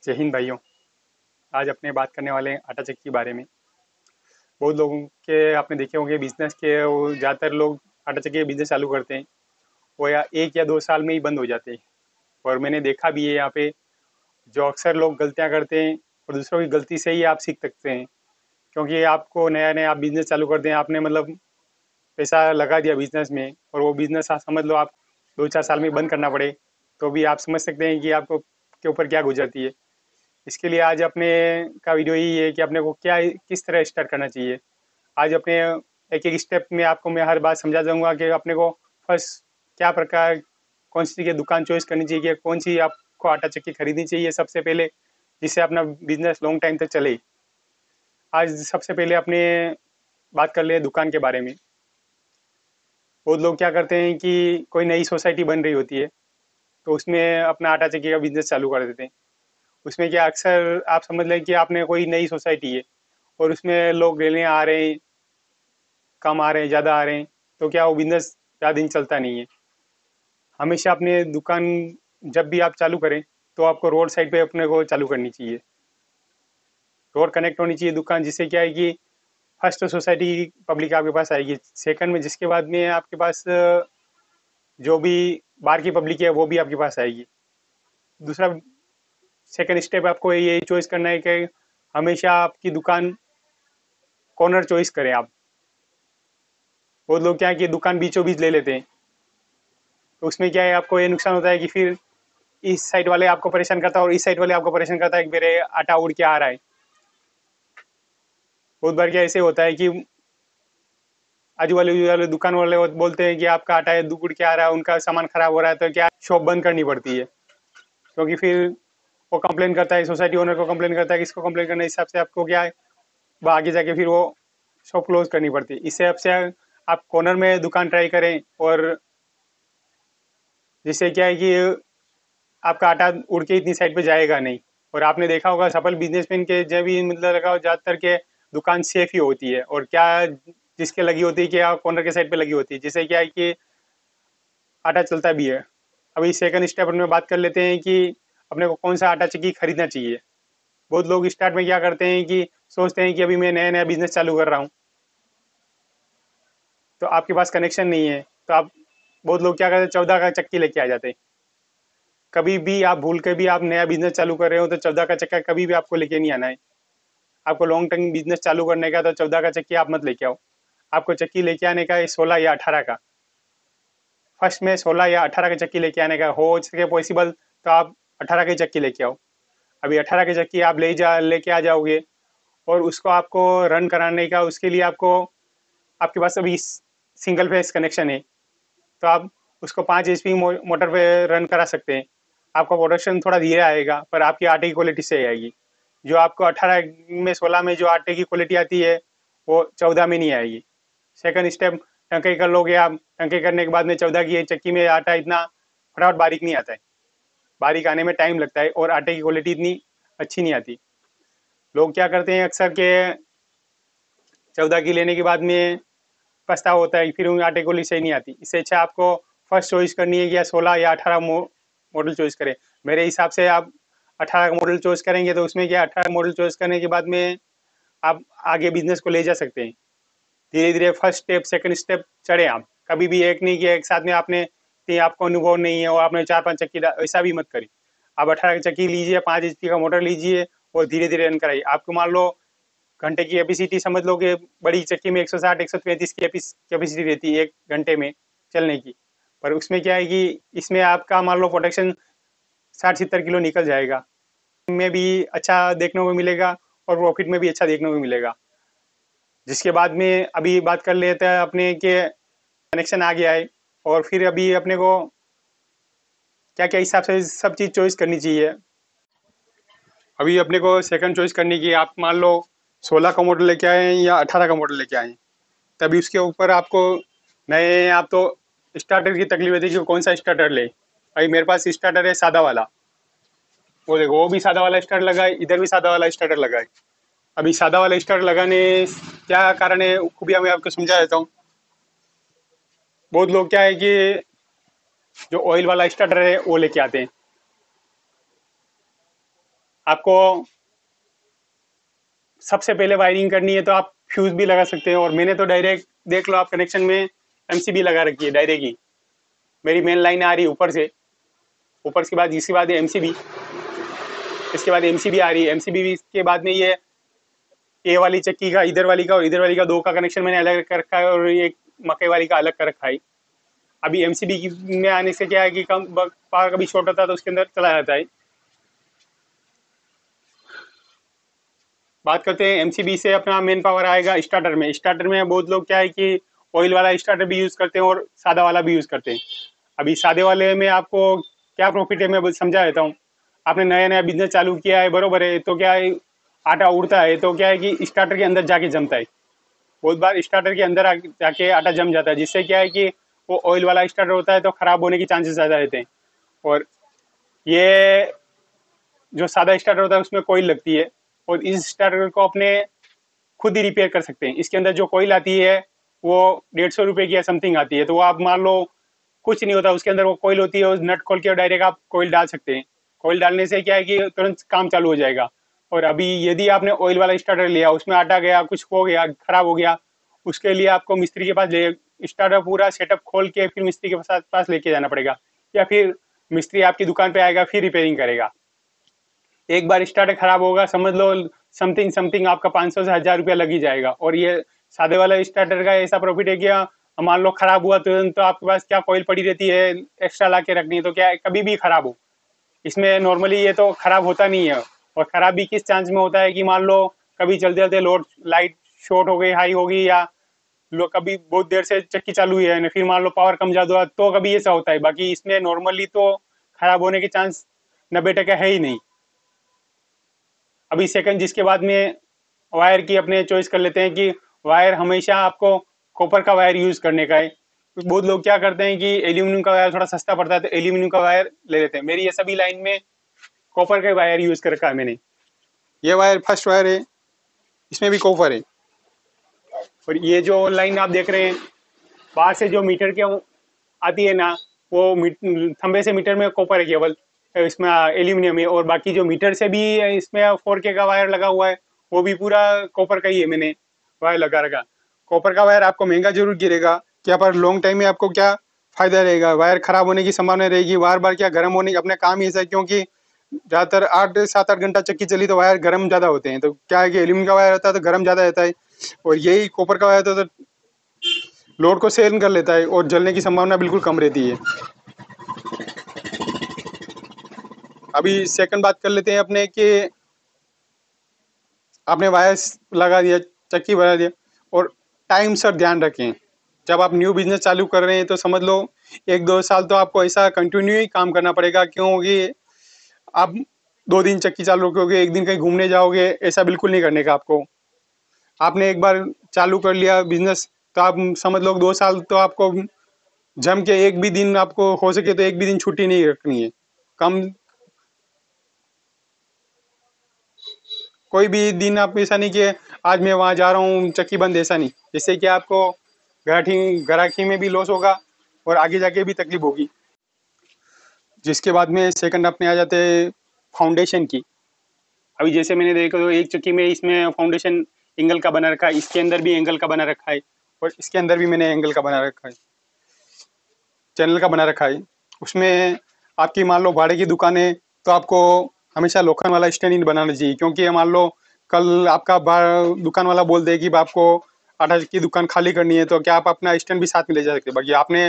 जय हिंद भाइयों। आज अपने बात करने वाले हैं आटा चक्की के बारे में। बहुत लोगों के आपने देखे होंगे बिजनेस के, वो ज़्यादातर लोग आटा चक्की का बिजनेस चालू करते हैं, वो या 1 या 2 साल में ही बंद हो जाते हैं। और मैंने देखा भी है यहाँ पे, जो अक्सर लोग गलतियाँ करते हैं और दूसरों की गलती से ही आप सीख सकते हैं। क्योंकि आपको नया नया आप बिजनेस चालू करते हैं, आपने मतलब पैसा लगा दिया बिजनेस में, और वो बिजनेस आप समझ लो आप 2 4 साल में बंद करना पड़े, तो भी आप समझ सकते हैं कि आपको के ऊपर क्या गुजरती है। इसके लिए आज अपने का वीडियो यही है कि अपने को क्या किस तरह स्टार्ट करना चाहिए। आज अपने एक एक स्टेप में आपको मैं हर बात समझा दूंगा कि अपने को फर्स्ट क्या प्रकार कौन सी की दुकान चॉइस करनी चाहिए, कौन सी आपको आटा चक्की खरीदनी चाहिए सबसे पहले, जिससे अपना बिजनेस लॉन्ग टाइम तक चले। आज सबसे पहले अपने बात कर ले दुकान के बारे में। बहुत लोग क्या करते हैं कि कोई नई सोसाइटी बन रही होती है, तो उसमें अपना आटा चक्की का बिजनेस चालू कर देते हैं। उसमें क्या अक्सर आप समझ लें कि आपने कोई नई सोसाइटी है और उसमें लोग लेने आ रहे हैं, कम आ रहे हैं ज़्यादा आ रहे हैं, तो क्या वो बिजनेस ज़्यादा दिन चलता नहीं है। हमेशा अपने दुकान जब भी आप चालू करें, तो आपको रोड साइड पे अपने को चालू करनी चाहिए। रोड कनेक्ट होनी चाहिए दुकान, जिससे क्या है कि फर्स्ट तो सोसाइटी पब्लिक आपके पास आएगी, सेकंड में जिसके बाद में आपके पास जो भी बाहर की पब्लिक है वो भी आपके पास आएगी। दूसरा सेकंड स्टेप आपको ये चॉइस करना है कि हमेशा आपकी दुकान कॉर्नर चॉइस करें आप। बहुत लोग क्या है कि दुकान बीचों बीच ले लेते हैं, तो उसमें क्या है आपको ये नुकसान होता है कि फिर इस साइड वाले आपको परेशान करता है और इस साइड वाले आपको परेशान करता है कि मेरे आटा उड़ के आ रहा है। बहुत बार क्या ऐसे होता है कि आजू बाजू वाले दुकान वाले वो बोलते हैं कि आपका आटा उड़ के आ रहा है, उनका सामान खराब हो रहा है, तो क्या शॉप बंद करनी पड़ती है। क्योंकि फिर वो कंप्लेन करता है, सोसाइटी ओनर को कंप्लेन करता है, किसको कंप्लेन करने हिसाब से आपको क्या है वो आगे जाके फिर वो शॉप क्लोज करनी पड़ती है। इससे आपसे आप कॉर्नर में दुकान ट्राई करें, और जिससे क्या है कि आपका आटा उड़ के इतनी साइड पे जाएगा नहीं। और आपने देखा होगा सफल बिजनेसमैन के जब भी मतलब लगा ज़्यादातर के दुकान सेफ ही होती है, और क्या जिसके लगी होती है कि कॉर्नर के साइड पे लगी होती है, जिससे क्या है कि आटा चलता भी है। अभी सेकंड स्टेप में बात कर लेते हैं कि अपने को कौन सा आटा चक्की खरीदना चाहिए। बहुत लोग स्टार्ट में क्या करते हैं कि सोचते हैं कि अभी मैं नया नया बिजनेस चालू कर रहा हूँ, तो आपके पास कनेक्शन नहीं है, तो आप बहुत लोग क्या करते हैं 14 का चक्की लेके आ जाते हैं। कभी भी आप भूल के भी आप नया बिजनेस चालू कर रहे हो तो 14 का चक्का कभी भी आपको लेके नहीं आना है। आपको लॉन्ग टर्म बिजनेस चालू करने का तो 14 का चक्की आप मत लेके आओ। आपको चक्की लेके आने का है 16 या 18 का। फर्स्ट में 16 या 18 का चक्की लेके आने का हो सके पॉसिबल, तो आप 18 की चक्की लेके आओ। अभी 18 की चक्की आप लेके आ जाओगे, और उसको आपको रन कराने का उसके लिए आपको आपके पास अभी सिंगल फेस कनेक्शन है, तो आप उसको 5 HP मोटर पे रन करा सकते हैं। आपका प्रोडक्शन थोड़ा धीरे आएगा, पर आपकी आटे की क्वालिटी सही आएगी। जो आपको 18 में 16 में जो आटे की क्वालिटी आती है, वो 14 में नहीं आएगी। सेकंड स्टेप टंके कर लोगे आप, टंके करने के बाद में 14 की चक्की में आटा इतना फटाफट बारीक नहीं आता है, बारीक आने में टाइम लगता है, और आटे की क्वालिटी इतनी अच्छी नहीं आती। लोग क्या करते हैं अक्सर के 14 की लेने के बाद में पछतावा होता है कि फिर उन आटे की क्वालिटी सही नहीं आती। इससे अच्छा आपको फर्स्ट चॉइस करनी है कि या 16 या 18 मॉडल चॉइस करें। मेरे हिसाब से आप 18 का मॉडल चॉइस करेंगे तो उसमें क्या 18 मॉडल चॉइस करने के बाद में आप आगे बिजनेस को ले जा सकते हैं। धीरे धीरे फर्स्ट स्टेप सेकंड स्टेप चढ़े आप। कभी भी एक नहीं कि एक साथ में आपने आपको अनुभव नहीं है और आपने 4 5 चक्की ऐसा भी मत करिए। आप 18 की चक्की लीजिए, 5 HP का मोटर लीजिए और धीरे धीरे रन कराइए। आपको मान लो घंटे की कैपेसिटी समझ लो कि बड़ी चक्की में 160 135 की कैपेसिटी रहती है 1 घंटे में चलने की। पर उसमें क्या है कि इसमें आपका मान लो प्रोडक्शन 60 70 किलो निकल जाएगा, में भी अच्छा देखने को मिलेगा और प्रॉफिट में भी अच्छा देखने को मिलेगा। जिसके बाद में अभी बात कर लेते हैं अपने के कनेक्शन आ गया है, और फिर अभी अपने को क्या क्या हिसाब से सब चीज़ चॉइस करनी चाहिए। अभी अपने को सेकंड चॉइस करनी की, आप मान लो 16 का मॉडल लेके आए या 18 का मॉडल लेके आए, तभी उसके ऊपर आपको नए आप तो स्टार्टर की तकलीफ होती है कि कौन सा स्टार्टर ले। भाई मेरे पास स्टार्टर है सादा वाला, वो देखो वो भी सादा वाला स्टार्टर लगा है, इधर भी सादा वाला स्टार्टर लगा है। अभी सादा वाला स्टार्टर लगाने क्या कारण है खूबियाँ मैं आपको समझा देता हूँ। बहुत लोग क्या है कि जो ऑयल वाला स्टार्टर है वो लेके आते हैं, आपको सबसे पहले वायरिंग करनी है तो आप फ्यूज भी लगा सकते हैं, और मैंने तो डायरेक्ट देख लो आप कनेक्शन में एमसीबी लगा रखी है डायरेक्ट ही। मेरी मेन लाइन आ रही है ऊपर से, ऊपर के बाद इसके बाद एमसीबी, इसके बाद एमसीबी आ रही है, एमसीबी के बाद में ये ए वाली चक्की का इधर वाली का और इधर वाली का दो का कनेक्शन मैंने अलग कर रखा है, और एक मकई वाली का अलग कर रखा है। अभी एमसीबी में आने से क्या है कि कम पावर कभी शॉर्ट होता है तो उसके अंदर चला जाता है। बात करते हैं एमसीबी से अपना मेन पावर आएगा स्टार्टर में। स्टार्टर में बहुत लोग क्या है कि ऑयल वाला स्टार्टर भी यूज करते हैं और सादा वाला भी यूज करते हैं। अभी सादे वाले में आपको क्या प्रॉफिट है मैं समझा देता हूँ। आपने नया नया बिजनेस चालू किया है, बरोबर है, तो क्या है आटा उड़ता है तो क्या है कि स्टार्टर के अंदर जाके जमता है। बहुत बार स्टार्टर के अंदर जाके आटा जम जाता है, जिससे क्या है कि वो ऑयल वाला स्टार्टर होता है तो खराब होने के चांसेस ज़्यादा रहते हैं। और ये जो सादा स्टार्टर होता है उसमें कोयल लगती है, और इस स्टार्टर को अपने खुद ही रिपेयर कर सकते हैं। इसके अंदर जो कोयल आती है वो 150 रुपये की या समथिंग आती है, तो वो आप मान लो कुछ नहीं होता, उसके अंदर वो कोयल होती है, उस नट खोल के डायरेक्ट आप कोयल डाल सकते हैं। कोयल डालने से क्या है कि तुरंत काम चालू हो जाएगा। और अभी यदि आपने ऑयल वाला स्टार्टर लिया, उसमें आटा गया, कुछ हो गया, खराब हो गया, उसके लिए आपको मिस्त्री के पास ले स्टार्टर पूरा सेटअप खोल के फिर मिस्त्री के पास लेके जाना पड़ेगा, या फिर मिस्त्री आपकी दुकान पे आएगा फिर रिपेयरिंग करेगा। एक बार स्टार्टर खराब होगा समझ लो समथिंग समथिंग आपका 500 से 1000 रुपया लग ही जाएगा। और ये सादे वाला स्टार्टर का ऐसा प्रॉफिट है कि मान लो खराब हुआ तो आपके पास क्या कोयल पड़ी रहती है, एक्स्ट्रा ला के रखनी है, तो क्या कभी भी खराब हो। इसमें नॉर्मली ये तो खराब होता नहीं है। और खराब भी किस चांस में होता है कि मान लो कभी चलते चलते लोड लाइट शॉर्ट हो गई, हाई हो गई, या लो कभी बहुत देर से चक्की चालू हुई है, फिर मान लो पावर कम ज्यादा हुआ तो कभी ऐसा होता है। बाकी इसमें नॉर्मली तो खराब होने के चांस 90% है ही नहीं। अभी सेकंड जिसके बाद में वायर की अपने चॉइस कर लेते हैं कि वायर हमेशा आपको कॉपर का वायर यूज करने का है। बहुत लोग क्या करते हैं कि एल्यूमिनियम का वायर थोड़ा सस्ता पड़ता है तो एल्यूमिनियम का वायर ले लेते हैं। मेरी ये सभी लाइन में कॉपर का वायर यूज कर रखा है मैंने। ये वायर फर्स्ट वायर है, इसमें भी कॉपर है। और ये जो लाइन आप देख रहे हैं बाहर से जो मीटर के आती है ना, वो खंबे से मीटर में कॉपर है केवल, इसमें एल्यूमिनियम है। और बाकी जो मीटर से भी इसमें 4K का वायर लगा हुआ है वो भी पूरा कॉपर का ही है, मैंने वायर लगा रखा। कॉपर का वायर आपको महंगा जरूर गिरेगा, क्या पर लॉन्ग टाइम में आपको क्या फायदा रहेगा, वायर खराब होने की संभावना रहेगी, बार बार क्या गर्म होने, अपने काम ही ऐसा है क्योंकि ज़्यादातर 8 से 7 घंटा चक्की चली तो वायर गर्म ज़्यादा होते हैं। तो क्या है कि एल्यूमिनियम का वायर होता है तो गर्म ज़्यादा रहता है, और यही कॉपर का वायर होता है तो लोड को सहन कर लेता है और जलने की संभावना बिल्कुल कम रहती है। अभी सेकंड बात कर लेते हैं अपने कि आपने वायर्स लगा दिया, चक्की बना दिया, और टाइम से ध्यान रखें। जब आप न्यू बिजनेस चालू कर रहे हैं तो समझ लो 1-2 साल तो आपको ऐसा कंटिन्यू ही काम करना पड़ेगा, क्योंकि आप 2 दिन चक्की चालू रखोगे, 1 दिन कहीं घूमने जाओगे, ऐसा बिल्कुल नहीं करने का आपको। आपने एक बार चालू कर लिया बिजनेस तो आप समझ लो 2 साल तो आपको जम के एक भी दिन, आपको हो सके तो एक भी दिन छुट्टी नहीं रखनी है। कम कोई भी दिन आप ऐसा नहीं कि आज मैं वहाँ जा रहा हूँ चक्की बंद, ऐसा नहीं, जिससे कि आपको ग्राहकी में भी लॉस होगा और आगे जाके भी तकलीफ होगी। जिसके बाद में सेकंड अपने आ जाते हैं फाउंडेशन की। अभी जैसे मैंने देखा तो एक चक्की में इसमें फाउंडेशन एंगल का बना रखा है, इसके अंदर भी एंगल का बना रखा है, और इसके अंदर भी मैंने एंगल का बना रखा है, चैनल का बना रखा है। उसमें आपकी मान लो भाड़े की दुकान है तो आपको हमेशा लोखंड वाला स्टैंड ही बनाना चाहिए, क्योंकि मान लो कल आपका दुकान वाला बोल दे कि आपको आटा की दुकान खाली करनी है तो क्या आप अपना स्टैंड भी साथ में ले जा सकते हैं। बाकी आपने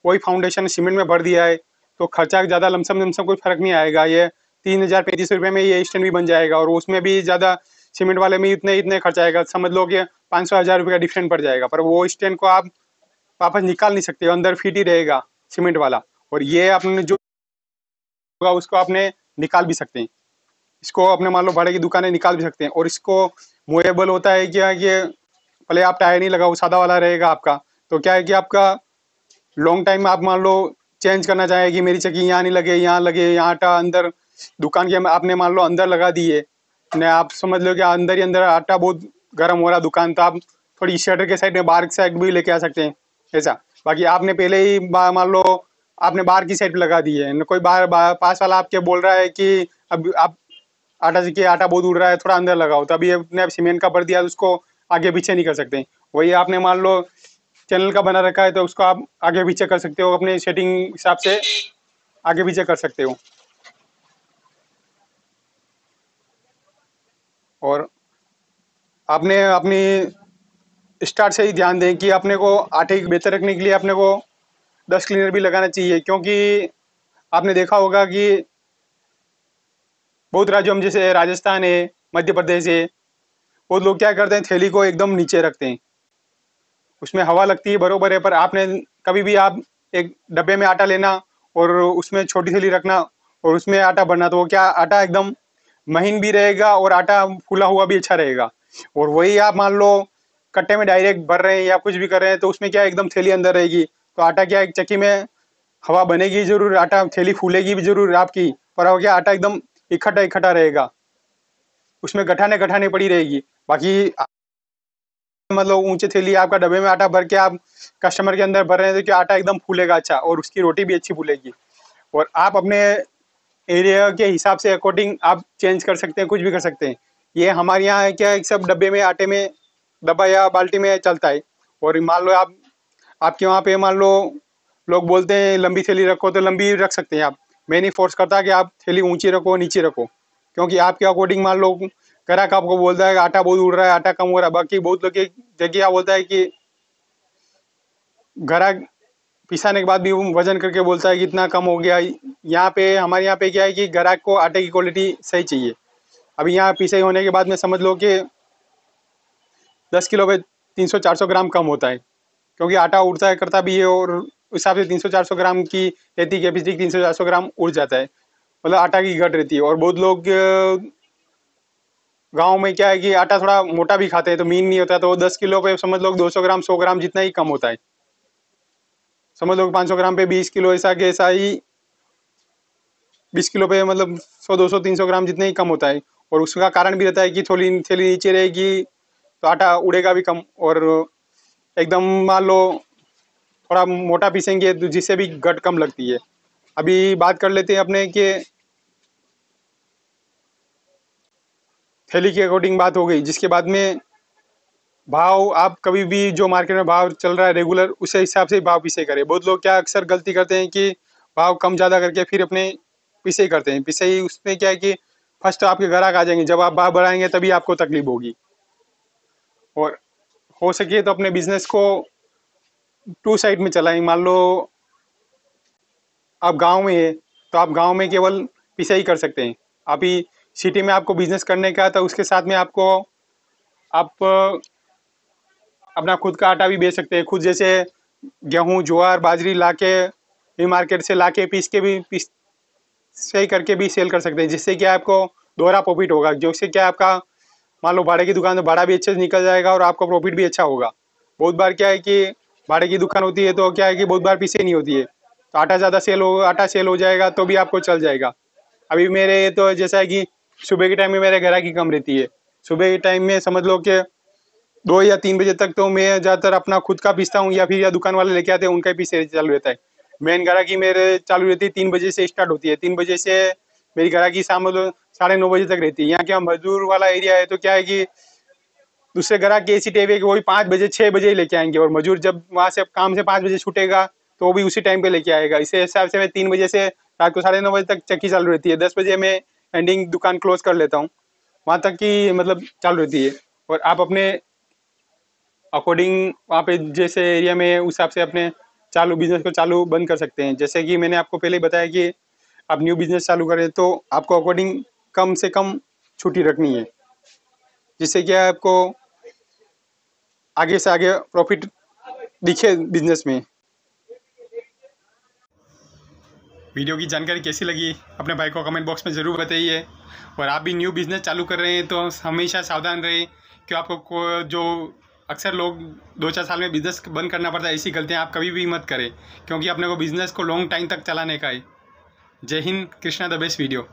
वही फाउंडेशन सीमेंट में भर दिया है तो खर्चा ज़्यादा लमसम लमसम कोई फर्क नहीं आएगा। ये 3035 रुपये में ये स्टैंड भी बन जाएगा, और उसमें भी ज़्यादा सीमेंट वाले में इतने इतने खर्चा आएगा, समझ लो कि 500-1000 रुपये का डिफरेंट पड़ जाएगा। पर वो स्टैंड को आप वापस निकाल नहीं सकते, अंदर फिट ही रहेगा सीमेंट वाला, और ये आपने जो होगा उसको आपने निकाल भी सकते हैं। इसको अपने मान लो भाड़े की दुकानें निकाल भी सकते हैं। और इसको मूवेबल होता है क्या, ये भले आप टायर नहीं लगाओ, सादा वाला रहेगा आपका, तो क्या है कि आपका लॉन्ग टाइम आप मान लो चेंज करना चाहें कि मेरी चक्की यहाँ नहीं लगे, यहाँ लगे, यहाँ आटा अंदर दुकान के आपने मान लो अंदर लगा दिए ने, आप समझ लो कि अंदर ही अंदर आटा बहुत गर्म हो रहा दुकान, तो आप थोड़ी शटर के साइड में बाहर की साइड भी लेके आ सकते हैं ऐसा। बाकी आपने पहले ही मान लो आपने बाहर की साइड लगा दी है, कोई बाहर पास वाला आपके बोल रहा है कि अब आप आटा देखिए, आटा बहुत उड़ रहा है, थोड़ा अंदर लगाओ, तभी अपने सीमेंट का भर दिया तो उसको आगे पीछे नहीं कर सकते। वही आपने मान लो चैनल का बना रखा है तो उसको आप आगे पीछे कर सकते हो, अपने सेटिंग हिसाब से आगे पीछे कर सकते हो। और आपने अपनी स्टार्ट से ही ध्यान दें कि अपने को आटे की बेहतर रखने के लिए अपने को डस्ट क्लीनर भी लगाना चाहिए, क्योंकि आपने देखा होगा कि बहुत राज्यों में जैसे राजस्थान है, मध्य प्रदेश है, वो लोग क्या करते हैं, थैली को एकदम नीचे रखते हैं, उसमें हवा लगती है बरोबर है, पर आपने कभी भी आप एक डब्बे में आटा लेना और उसमें छोटी थैली रखना और उसमें आटा भरना, तो वो क्या आटा एकदम महीन भी रहेगा और आटा फूला हुआ भी अच्छा रहेगा। और वही आप मान लो कट्टे में डायरेक्ट भर रहे हैं या कुछ भी कर रहे हैं, तो उसमें क्या एकदम थैली अंदर रहेगी, तो आटा क्या एक चक्की में हवा बनेगी जरूर, आटा थैली फूलेगी भी जरूर आपकी, पर वो क्या आटा एकदम इकट्ठा इकट्ठा रहेगा, उसमें गठाने गठाने पड़ी रहेगी। बाकी मतलब ऊंचे थैली आपका डब्बे में आटा भर के आप कस्टमर के अंदर भर रहे हैं, तो क्या आटा एकदम फूलेगा अच्छा और उसकी रोटी भी अच्छी फूलेगी। और आप अपने एरिया के हिसाब से अकॉर्डिंग आप चेंज कर सकते हैं, कुछ भी कर सकते हैं। ये हमारे यहाँ है क्या, सब डब्बे में आटे में डब्बा या बाल्टी में चलता है। और मान लो आप आपके वहाँ पे मान लो लोग बोलते हैं लंबी थैली रखो, तो लंबी रख सकते हैं आप। मैं नहीं फोर्स करता कि आप थैली ऊंची रखो नीचे रखो, क्योंकि आपके अकॉर्डिंग मान लो ग्राहक आपको बोलता है कि आटा बहुत उड़ रहा है, आटा कम हो रहा है, बाकी बहुत लोग एक जगह क्या बोलता है कि ग्राहक पिसाने के बाद भी वो वजन करके बोलता है कि इतना कम हो गया। यहाँ पे हमारे यहाँ पे क्या है कि ग्राहक को आटे की क्वालिटी सही चाहिए। अभी यहाँ पिसाई होने के बाद में समझ लो कि 10 किलो पे 300-400 ग्राम कम होता है, क्योंकि आटा उड़ता है करता भी है और उस हिसाब से 300-400 ग्राम की रहती कैपेसिटी, 300-400 ग्राम उड़ जाता है, मतलब आटा की घट रहती है। और बहुत लोग गांव में क्या है कि आटा थोड़ा मोटा भी खाते हैं, तो मीन नहीं होता, तो 10 किलो पे समझ लो 200 ग्राम 100 ग्राम जितना ही कम होता है। समझ लो 500 ग्राम पे 20 किलो, ऐसा के ऐसा ही 20 किलो पे मतलब 100-200-300 ग्राम जितने ही कम होता है। और उसका कारण भी रहता है कि थोड़ी थैली नीचे रहेगी तो आटा उड़ेगा भी कम, और एकदम मान लो थोड़ा मोटा पीसेंगे तो जिससे भी घट कम लगती है। अभी बात कर लेते हैं अपने कि थैली के अकॉर्डिंग बात हो गई, जिसके बाद में भाव आप कभी भी जो मार्केट में भाव चल रहा है रेगुलर, उसी हिसाब से भाव पीछे करें। बहुत लोग क्या अक्सर गलती करते हैं कि भाव कम ज़्यादा करके फिर अपने पीछे करते हैं। पीछे ही उसमें क्या है कि फर्स्ट आपके ग्राहक आ जाएंगे, जब आप भाव बढ़ाएंगे तभी आपको तकलीफ होगी। और हो सके तो अपने बिजनेस को टू साइड में चलाएं। मान लो आप गांव में है तो आप गांव में केवल पीछे ही कर सकते हैं। अभी सिटी में आपको बिजनेस करने का, तो उसके साथ में आपको आप अपना खुद का आटा भी बेच सकते हैं। खुद जैसे गेहूं ज्वार बाजरी लाके भी मार्केट से लाके पीस के भी पीस सही करके भी सेल कर सकते हैं, जिससे क्या आपको दोहरा प्रॉफिट होगा। जिससे क्या आपका मान लो भाड़े की दुकान, तो भाड़ा भी अच्छे से निकल जाएगा और आपका प्रॉफिट भी अच्छा होगा। बहुत बार क्या है कि भाड़े की दुकान होती है तो क्या है कि बहुत बार पीछे नहीं होती है, तो आटा सेल हो जाएगा तो भी आपको चल जाएगा। अभी मेरे तो जैसा है कि सुबह के टाइम में मेरे ग्राहकी कम रहती है। सुबह के टाइम में समझ लो कि 2 या 3 बजे तक तो मैं ज़्यादातर अपना खुद का पीसता हूँ, या फिर या दुकान वाले लेके आते हैं उनका ही पीसे चालू रहता है। मेन ग्राहकी मेरे चालू रहती है 3 बजे से स्टार्ट होती है। 3 बजे से मेरी ग्राहकी शाम 9:30 बजे तक रहती है। यहाँ क्या मजदूर वाला एरिया है, तो क्या है कि दूसरे ग्राहक की ऐसी टेव है कि वही 5 बजे 6 बजे ही लेके आएंगे, और मजदूर जब वहाँ से काम से 5 बजे छूटेगा तो वो भी उसी टाइम पे लेके आएगा। इसी हिसाब से मैं 3 बजे से रात को 9:30 बजे तक चक्की चालू रहती है। 10 बजे मैं एंडिंग दुकान क्लोज कर लेता हूँ, वहाँ तक की मतलब चालू रहती है। और आप अपने अकॉर्डिंग वहाँ पे जैसे एरिया में उस हिसाब से अपने चालू बिजनेस को चालू बंद कर सकते हैं। जैसे कि मैंने आपको पहले ही बताया कि आप न्यू बिजनेस चालू करें तो आपको अकॉर्डिंग कम से कम छुट्टी रखनी है, जिससे क्या आपको आगे से आगे प्रॉफिट दिखे बिजनेस में। वीडियो की जानकारी कैसी लगी अपने भाई को कमेंट बॉक्स में ज़रूर बताइए। और आप भी न्यू बिज़नेस चालू कर रहे हैं तो हमेशा सावधान रहें कि आपको जो अक्सर लोग 2-4 साल में बिज़नेस बंद करना पड़ता है, ऐसी गलतियां आप कभी भी मत करें, क्योंकि अपने को बिज़नेस को लॉन्ग टाइम तक चलाने का है। जय Hind, Krishna the best video.